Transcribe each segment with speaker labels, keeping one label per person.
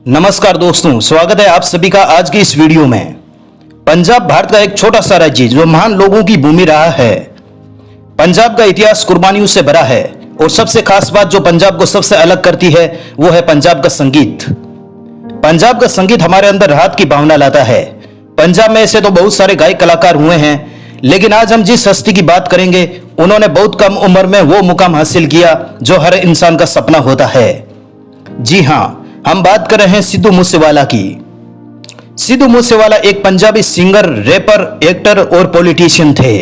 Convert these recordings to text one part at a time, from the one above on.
Speaker 1: नमस्कार दोस्तों, स्वागत है आप सभी का आज की इस वीडियो में। पंजाब भारत का एक छोटा सा राज्य जो महान लोगों की भूमि रहा है। पंजाब का इतिहास कुर्बानियों से भरा है और सबसे खास बात जो पंजाब को सबसे अलग करती है वो है पंजाब का संगीत। पंजाब का संगीत हमारे अंदर राहत की भावना लाता है। पंजाब में ऐसे तो बहुत सारे गायक कलाकार हुए हैं, लेकिन आज हम जिस हस्ती की बात करेंगे उन्होंने बहुत कम उम्र में वो मुकाम हासिल किया जो हर इंसान का सपना होता है। जी हाँ, हम बात कर रहे हैं सिद्धू मूसेवाला की। सिद्धू मूसेवाला एक पंजाबी सिंगर, रैपर, एक्टर और पॉलिटिशियन थे।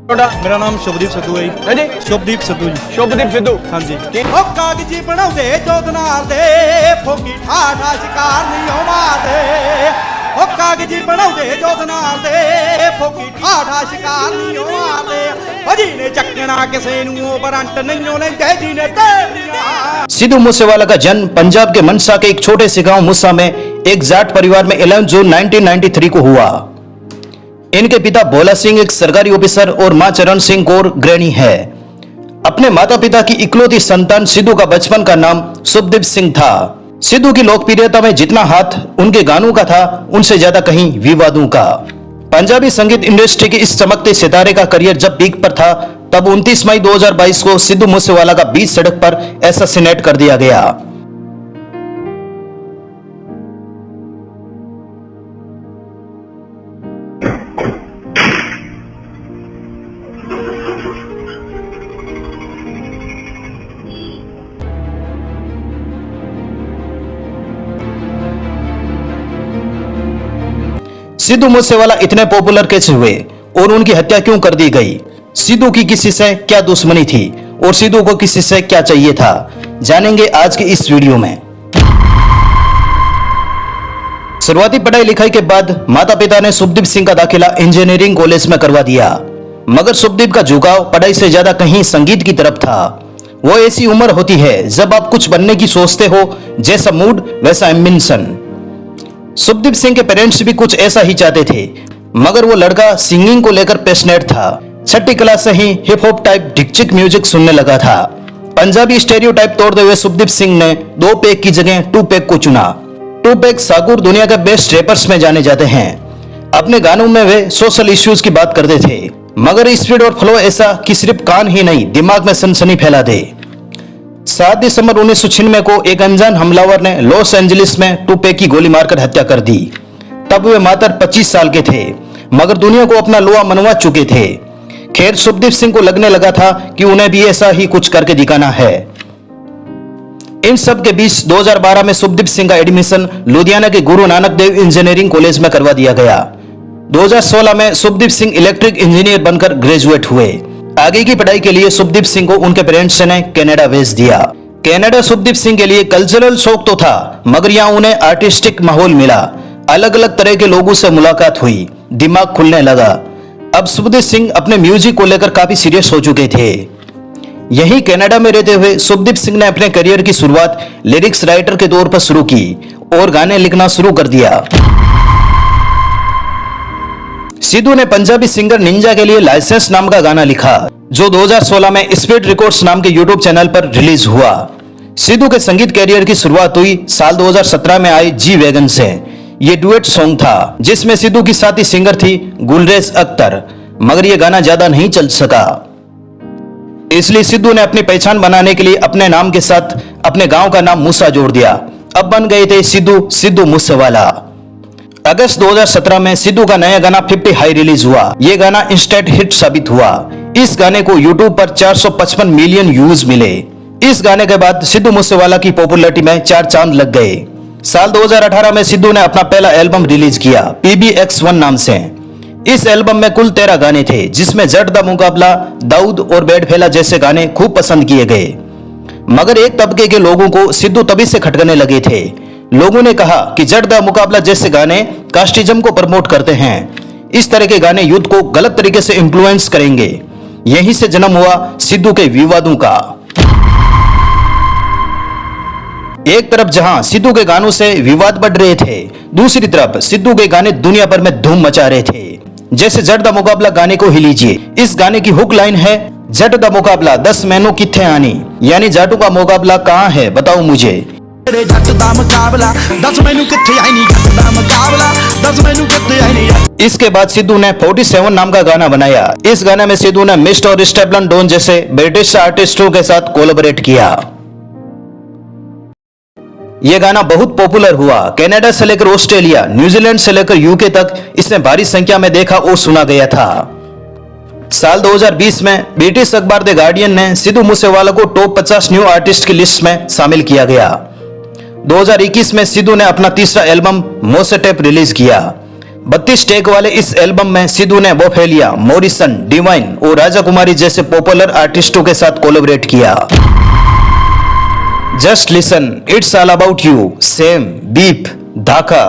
Speaker 2: मेरा नाम शुभदीप सिद्धू है जी। शुभदीप सिद्धू जी। शुभदीप सिद्धू, हाँ जी।
Speaker 3: ओ कागजी बनाउंदे जोधनार दे फोकी ठाठा शिकार नहीं मारदे। ओ कागजी बनाउंदे जोधनार दे फोकी ठाठा शिकार नहीं मारदे। ओ जी ने चक्कना किसे नु बरंट नहीं लेंदे जी ने तेरिया।
Speaker 1: सिद्धू मूसेवाला का जन्म पंजाब के मनसा के एक छोटे से गांव मूसा में एक जाट परिवार में 11 जून 1993 को हुआ। इनके पिता भोला सिंह एक सरकारी ऑफिसर और मां चरण सिंह कौर गृहिणी है। अपने माता पिता की इकलौती संतान सिद्धू का बचपन का नाम शुभदीप सिंह था। सिद्धू की लोकप्रियता में जितना हाथ उनके गानों का था, उनसे ज्यादा कहीं विवादों का। पंजाबी संगीत इंडस्ट्री के इस चमकते सितारे का करियर जब पीक पर था, तब 29 मई 2022 को सिद्धू मूसेवाला का बीच सड़क पर असैसिनेट कर दिया गया। सिद्धू मूसेवाला इतने पॉपुलर कैसे हुए और उनकी हत्या क्यों कर दी गई? सिद्धू की किसी से क्या दुश्मनी थी और सिद्धू को किसी से क्या चाहिए था, जानेंगे आज की इस वीडियो में। शुरुआती पढ़ाई लिखाई के बाद माता पिता ने शुभदीप सिंह का दाखिला इंजीनियरिंग कॉलेज में करवा दिया, मगर शुभदीप का झुकाव पढ़ाई से ज्यादा कहीं संगीत की तरफ था। वो ऐसी उम्र होती है जब आप कुछ बनने की सोचते हो, जैसा मूड वैसा एम्बिशन। शुभदीप सिंह के पेरेंट्स भी कुछ ऐसा ही चाहते थे, मगर वो लड़का सिंगिंग को लेकर पैशनेट था। छठी क्लास से ही हिप हॉप टाइप ढिकचिक म्यूजिक सुनने लगा था। पंजाबी स्टेरियोटाइप तोड़ते हुए शुभदीप सिंह ने 2 पैक की जगह 2 पैक को चुना। 2 पैक साकुर दुनिया के बेस्ट रैपर्स में जाने जाते हैं। अपने गानों में वे सोशल इश्यूज की बात करते थे, मगर स्पीड और फ्लो ऐसा कि सिर्फ कान ही नहीं दिमाग में सनसनी फैला दे। 7 दिसंबर 1996 को एक अनजान हमलावर ने लॉस एंजलिस में 2 पैक की गोली मारकर हत्या कर दी। तब वे मात्र 25 साल के थे, मगर दुनिया को अपना लोहा मनवा चुके थे। खैर, शुभदीप सिंह को लगने लगा था कि उन्हें भी ऐसा ही कुछ करके दिखाना है। इन सब के बीच 2012 में शुभदीप सिंह का एडमिशन लुधियाना के गुरु नानक देव इंजीनियरिंग कॉलेज में करवा दिया गया। 2016 में शुभदीप सिंह इलेक्ट्रिक इंजीनियर बनकर ग्रेजुएट हुए। आगे की पढ़ाई के लिए शुभदीप सिंह को उनके पेरेंट्स ने कनाडा भेज दिया। कनाडा शुभदीप सिंह के लिए कल्चरल शौक तो था, मगर यहाँ उन्हें आर्टिस्टिक माहौल मिला। अलग अलग तरह के लोगों से मुलाकात हुई, दिमाग खुलने लगा। अब शुभदीप सिंह अपने म्यूजिक को लेकर काफी सीरियस हो चुके थे। यहीं कनाडा में रहते हुए शुभदीप सिंह ने अपने करियर की शुरुआत लिरिक्स राइटर के तौर पर शुरू की और गाने लिखना शुरू कर दिया। सिद्धू ने पंजाबी सिंगर निंजा के लिए लाइसेंस नाम का गाना लिखा, जो 2016 में स्पीड रिकॉर्ड्स नाम के यूट्यूब चैनल पर रिलीज हुआ। सिद्धू के संगीत कैरियर की शुरुआत हुई साल 2017 में आए जी वैगन से। ये डुएट सॉन्ग था जिसमें सिद्धू की साथी सिंगर थी गुलरेज अख्तर, मगर ये गाना ज्यादा नहीं चल सका। इसलिए सिद्धू ने अपनी पहचान बनाने के लिए अपने नाम के साथ अपने गांव का नाम मूसा जोड़ दिया। अब बन गए थे सिद्धू मूसेवाला। अगस्त 2017 में सिद्धू का नया गाना 50 हाई रिलीज हुआ। ये गाना इंस्टेंट हिट साबित हुआ। इस गाने को यूट्यूब पर 455 मिलियन व्यूज मिले। इस गाने के बाद सिद्धू मूसेवाला की पॉपुलैरिटी में 4 चांद लग गए। साल 2018 में सिद्धू ने अपना पहला एल्बम रिलीज किया PBX1 नाम से। इस एल्बम में कुल 13 गाने थे, जिसमें जट दा मुकाबला, दाऊद और बेड फैला जैसे गाने खूब पसंद किए गए। मगर एक तबके के लोगों को सिद्धू तभी से खटकने लगे थे। लोगों ने कहा कि जट दा मुकाबला जैसे गाने कास्टिज्म को प्रमोट करते हैं। इस तरह के गाने यूथ को गलत तरीके से इन्फ्लुएंस करेंगे। यहीं से जन्म हुआ सिद्धू के विवादों का। एक तरफ जहां सिद्धू के गानों से विवाद बढ़ रहे थे, दूसरी तरफ सिद्धू के गाने दुनिया भर में धूम मचा रहे थे। जैसे जट दा मुकाबला गाने को ही लीजिए। इस गाने की हुक लाइन है, जट दा मुकाबला 10 महीनों किथे आनी, यानी जाटू का मुकाबला कहां है बताओ मुझे।
Speaker 3: तेरे जट दा मुकाबला दस मैनू किथे आई नी जट दा मुकाबला दस मैनू किथे आई नी।
Speaker 1: इसके बाद सिद्धू ने 47 नाम का गाना बनाया। इस गाने में सिद्धू ने मिस्ट और स्टेपलन डॉन जैसे ब्रिटिश आर्टिस्टों के साथ कोलैबोरेट किया। यह गाना बहुत पॉपुलर हुआ। कनाडा से लेकर ऑस्ट्रेलिया, न्यूजीलैंड से लेकर यूके तक इसे भारी संख्या में देखा और सुना गया था। साल 2020 में ब्रिटिश अखबार द गार्डियन ने सिद्धू मूसेवाला को टॉप 50 न्यू आर्टिस्ट की लिस्ट में शामिल किया गया। 2021 में सिद्धू ने अपना तीसरा एल्बम मोसेटेप रिलीज किया। 32 टेक वाले इस एल्बम में सिद्धू ने बोफेलिया, मॉरिसन, डिवाइन और राजा कुमारी जैसे पॉपुलर आर्टिस्टों के साथ कोलैबोरेट किया। Just listen, it's all about you, same, beep, धाका,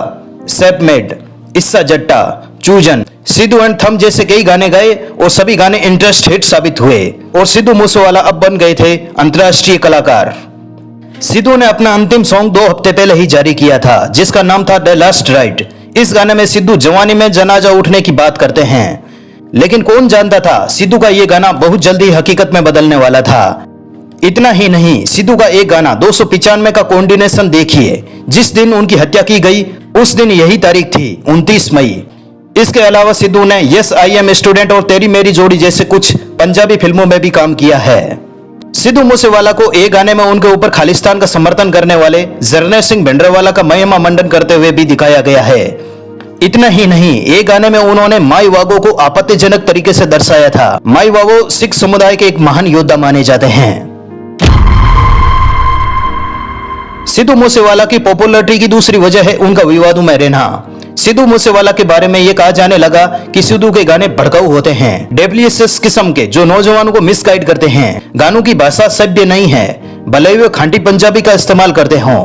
Speaker 1: सेपमेड, इस्सा जट्टा, चूजन, सिद्धू एंड थम जैसे कई गाने गाए और सभी गाने इंटरेस्ट हिट साबित हुए और सिद्धू मूसेवाला अब बन गए थे अंतर्राष्ट्रीय कलाकार। सिद्धू ने अपना अंतिम सॉन्ग 2 हफ्ते पहले ही जारी किया था, जिसका नाम था द लास्ट राइड। इस गाने में सिद्धू जवानी में जनाजा उठने की बात करते हैं, लेकिन कौन जानता था सिद्धू का यह गाना बहुत जल्दी हकीकत में बदलने वाला था। इतना ही नहीं, सिद्धू का एक गाना 295 का कॉम्बिनेशन देखिए। जिस दिन उनकी हत्या की गई उस दिन यही तारीख थी, 29 मई। इसके अलावा सिद्धू ने यस आई एम स्टूडेंट और तेरी मेरी जोड़ी जैसे कुछ पंजाबी फिल्मों में भी काम किया है। सिद्धू मूसेवाला को एक गाने में उनके ऊपर खालिस्तान का समर्थन करने वाले जरनैल सिंह भिंडरावाला का महिमा मंडन करते हुए भी दिखाया गया है। इतना ही नहीं, एक गाने में उन्होंने माई वागो को आपत्तिजनक तरीके से दर्शाया था। माई वागो सिख समुदाय के एक महान योद्धा माने जाते हैं। सिद्धू मूसेवाला की पॉपुलैरिटी की दूसरी वजह है उनका विवादों में रहना। सिद्धू मूसेवाला के बारे में यह कहा जाने लगा कि सिद्धू के गाने भड़काऊ होते हैं, डेप्लियस किस्म के, जो नौजवानों को मिसगाइड करते हैं। गानों की भाषा सभ्य नहीं है, भले वे खांटी पंजाबी का इस्तेमाल करते हों।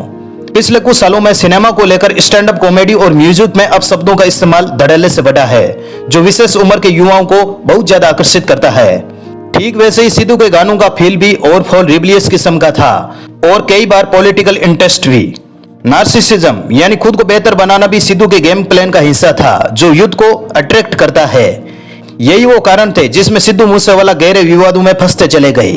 Speaker 1: पिछले कुछ सालों में सिनेमा को लेकर स्टैंड अप कॉमेडी और म्यूजिक में अब शब्दों का इस्तेमाल धड़ल्ले से बढ़ा है, जो विशेष उम्र के युवाओं को बहुत ज्यादा आकर्षित करता है। ठीक वैसे ही सिद्धू के गानों का फील भी और फॉल रिबलियस किस्म का था और कई बार पॉलिटिकल इंटरेस्ट भी। नार्सिसिज्म यानी खुद को बेहतर बनाना भी सिद्धू के गेम प्लान का हिस्सा था, जो युद्ध को अट्रैक्ट करता है। यही वो कारण थे जिसमें सिद्धू मूसेवाला गहरे विवादों में फंसते चले गए।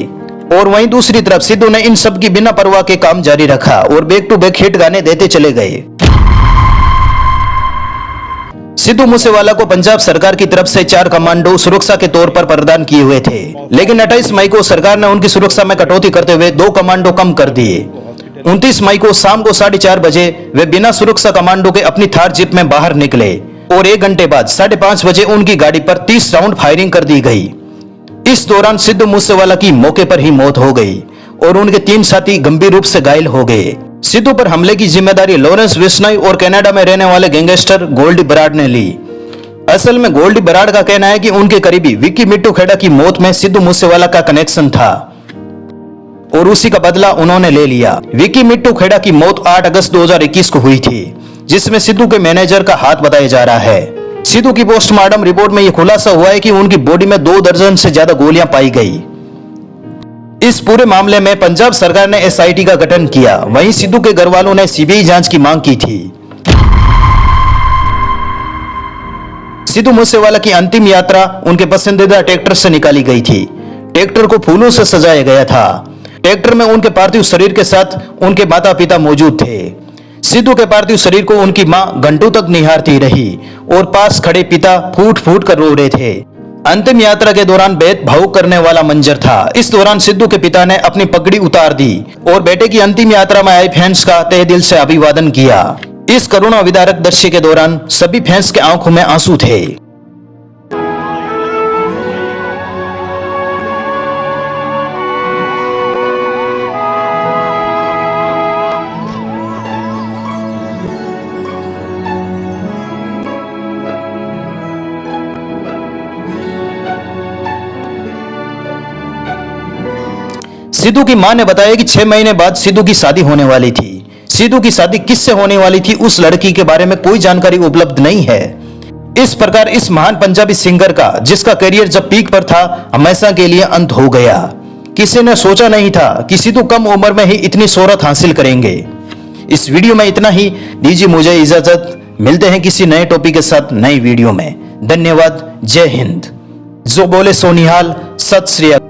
Speaker 1: और वहीं दूसरी तरफ सिद्धू ने इन सब की बिना परवाह के काम जारी रखा और बैक टू बैक हिट गाने देते चले गए। सिद्धू मूसेवाला को पंजाब सरकार की तरफ से 4 कमांडो सुरक्षा के तौर पर प्रदान किए हुए थे, लेकिन 28 मई को सरकार ने उनकी सुरक्षा में कटौती करते हुए 2 कमांडो कम कर दिए। 29 मई को शाम को 4:30 बजे वे बिना सुरक्षा कमांडो के अपनी थार जीप में बाहर निकले और 1 घंटे बाद 5:30 बजे उनकी गाड़ी पर 30 राउंड फायरिंग कर दी गई। इस दौरान सिद्धू मूसेवाला की मौके पर ही मौत हो गई और उनके 3 साथी गंभीर रूप से घायल हो गए। सिद्धू पर हमले की जिम्मेदारी लॉरेंस विश्नोई और कनाडा में रहने वाले गैंगस्टर गोल्डी बराड़ ने ली। असल में गोल्डी बराड़ का कहना है कि उनके करीबी विक्की मिट्टू खेड़ा की मौत में सिद्धू मूसेवाला का कनेक्शन था और उसी का बदला उन्होंने ले लिया। विक्की मिट्टू खेड़ा की मौत 8 अगस्त 2021 को हुई थी, जिसमें सिद्धू के मैनेजर का हाथ बताया जा रहा है। सिद्धू की पोस्टमार्टम रिपोर्ट में यह खुलासा हुआ है कि उनकी बॉडी में 2 दर्जन से ज्यादा गोलियां पाई गई। इस पूरे मामले में पंजाब सरकार ने एसआईटी का गठन किया। वहीं सिद्धू के घर वालों ने सीबीआई जांच की मांग की थी। सिद्धू मूसेवाला की अंतिम यात्रा उनके पसंदीदा ट्रैक्टर से निकाली गई थी। ट्रैक्टर को फूलों से सजाया गया था। ट्रैक्टर में उनके पार्थिव शरीर के साथ उनके माता पिता मौजूद थे। सिद्धू के पार्थिव शरीर को उनकी मां घंटों तक निहारती रही और पास खड़े पिता फूट फूट कर रो रहे थे। अंतिम यात्रा के दौरान बेहद भावुक करने वाला मंजर था। इस दौरान सिद्धू के पिता ने अपनी पगड़ी उतार दी और बेटे की अंतिम यात्रा में आए फैंस का तहे दिल से अभिवादन किया। इस करुणा विदारक दृश्य के दौरान सभी फैंस के आंखों में आंसू थे। सिद्धू की मां ने बताया कि 6 महीने बाद सिद्धू की शादी होने वाली थी। सिद्धू की शादी किससे होने वाली थी उस लड़की के बारे में कोई जानकारी उपलब्ध नहीं है। इस प्रकार इस महान पंजाबी सिंगर का, जिसका करियर जब पीक पर था, हमेशा के लिए अंत हो गया। किसी ने सोचा नहीं था कि सिद्धू कम उम्र में ही इतनी शोहरत हासिल करेंगे। इस वीडियो में इतना ही। दीजिए मुझे इजाजत। मिलते हैं किसी नए टॉपिक के साथ नई वीडियो में। धन्यवाद। जय हिंद। जो बोले सोनिहाल। सत श्री अकाल।